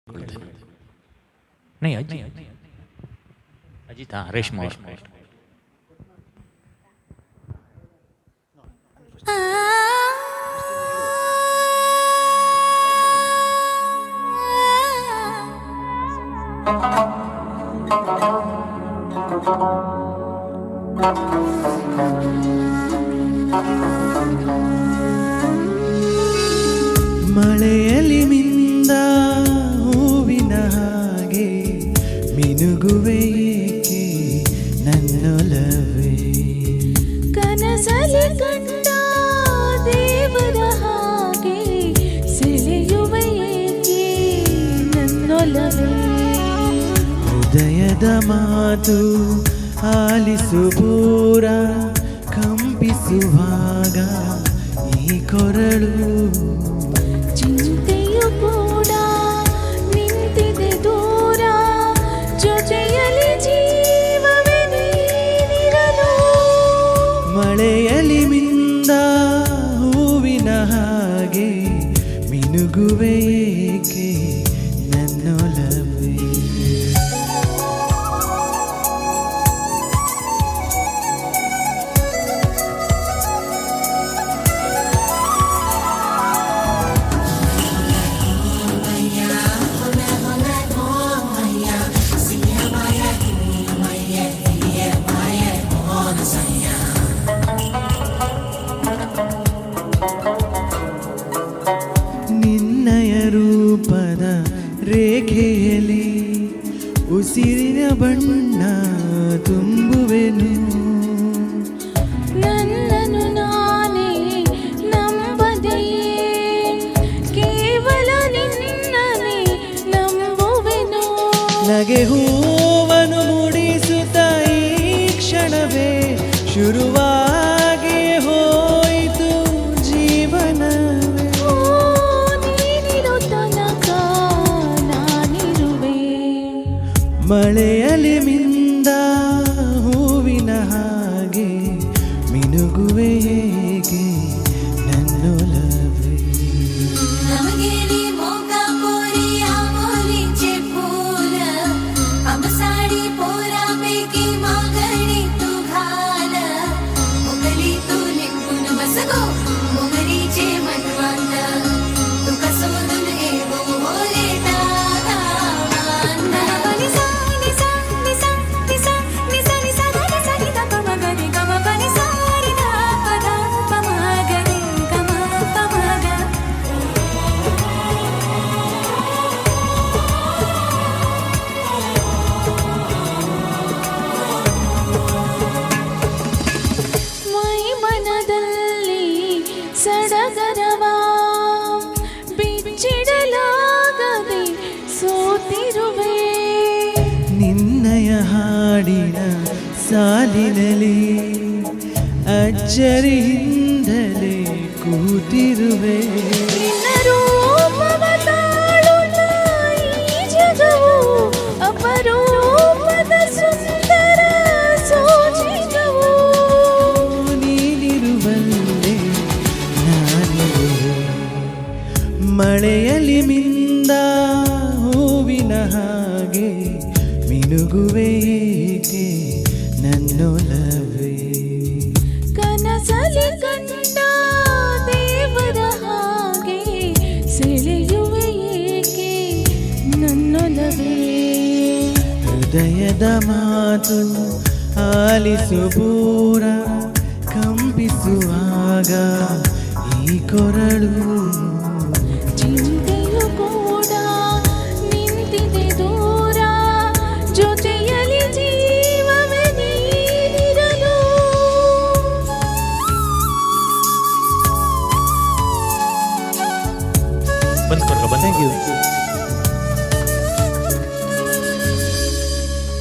नहीं अजी अजित हाँ रेशमा और ಮಳೆಯಲ್ಲಿ ಮಿಂದ ಹೂವಿನ ಹಾಗೆ ಮಿನುಗುವೆ ಏಕೆ ನನ್ನೊಲವೇ ಕನಸಲಿ ಕಂಡ ದೇವರ ಹಾಗೆ ಸೆಳೆಯುವೆ ಏಕೆ ನನ್ನೊಲವೇ ಹೃದಯದ ಮಾತು ಆಲಿಸು ಪೂರ ಕಂಪಿಸುವಾಗ ಈ ಕೊರಳು ಚಿಂತೆಯು ಕೂಡ ನಿಂತಿದೆ ದೂರ ಜೊತೆಯಲ್ಲಿ ಜೀವವೇ ನೀನಿರಲು ಮಳೆಯಲ್ಲಿ ಮಿಂದ ಹೂವಿನ ಹಾಗೆ ಮಿನುಗುವೆ ಏಕೆ ನನ್ನೊಲವೇ ನಿನ್ನಯ ರೂಪದ ರೇಖೆಯಲ್ಲಿ ಉಸಿರಿನ ಬಣ್ಣ ತುಂಬುವೆನು ನನ್ನನ್ನು ನಾನೇ ನಂಬದೆಯೇ ಕೇವಲ ನಿನ್ನನೇ ನಂಬುವೆನು ನಗೆ ಹೂವನು ಮೂಡಿಸುತ್ತ ಈ ಕ್ಷಣವೇ ಶುರುವಾಗಿ ಹೋಯಿತು ಜೀವನವೇ ಓ ನೀನಿರೋ ತನಕ ನಾನಿರುವೆ ಮಳೆಯಲ್ಲಿ ಮಿಂದ ಹೂವಿನ ಹಾಗೆ ಮಿನುಗುವೆ ಹೇಗೆ ನನ್ನೊಲವೇ नमगेली मोका पोरी आमोलीचे फूल अब साडी पोरा पैकी मागणी तू घाल मोगली तू लिंबून बस गो मोगरीचे मनवांत तुका सोडून येवो मोरे दादा निसा निसा निसा निसा निसा निसा निसा निसा पमगरी गम पनी सारी दा पदा पमगरी गम पमग ಮೈ ಮನದಲ್ಲಿ ಸಡಗರವ ಬಿಚ್ಚಿಡಲಾಗದೆ ಸೋತಿರುವೆ ನಿನ್ನಯ ಹಾಡಿನ ಸಾಲಿನಲ್ಲಿ ಅಚ್ಚರಿಯಿಂದಲೇ ಕೂತಿರುವೆ ನಿನ್ನ ರೂಪವ ತಾಳುತ್ತ ಈ ಜಗವು ಅಪರೂಪದ ಸುಂದರ ಸೋಜಿಗವು ನೀನಿರುವಲ್ಲೇ ನಾನಿರುವೆ ಮಳೆಯಲ್ಲಿ ಮಿಂದ ಹೂವಿನ ಹಾಗೆ ಮಿನುಗುವೆ ಏಕೆ ನನ್ನೊಲವೇ ಕನಸಲಿ ಕಂಡ ದೇವರ ಹಾಗೆ ಸೆಳೆಯುವೆ ಏಕೆ ನನ್ನೊಲವೇ ಹೃದಯದ ಮಾತು ಆಲಿಸು ಪೂರ ಕಂಪಿಸುವಾಗ ಈ ಕೊರಳು ಚಿಂತೆಯು ಕೂಡ ನಿಂತಿದೆ ದೂರ ಜೊತೆಯಲ್ಲಿ ಜೀವವೇ ನೀನಿರಲು बंद कर बंद ಥ್ಯಾಂಕ್ ಯು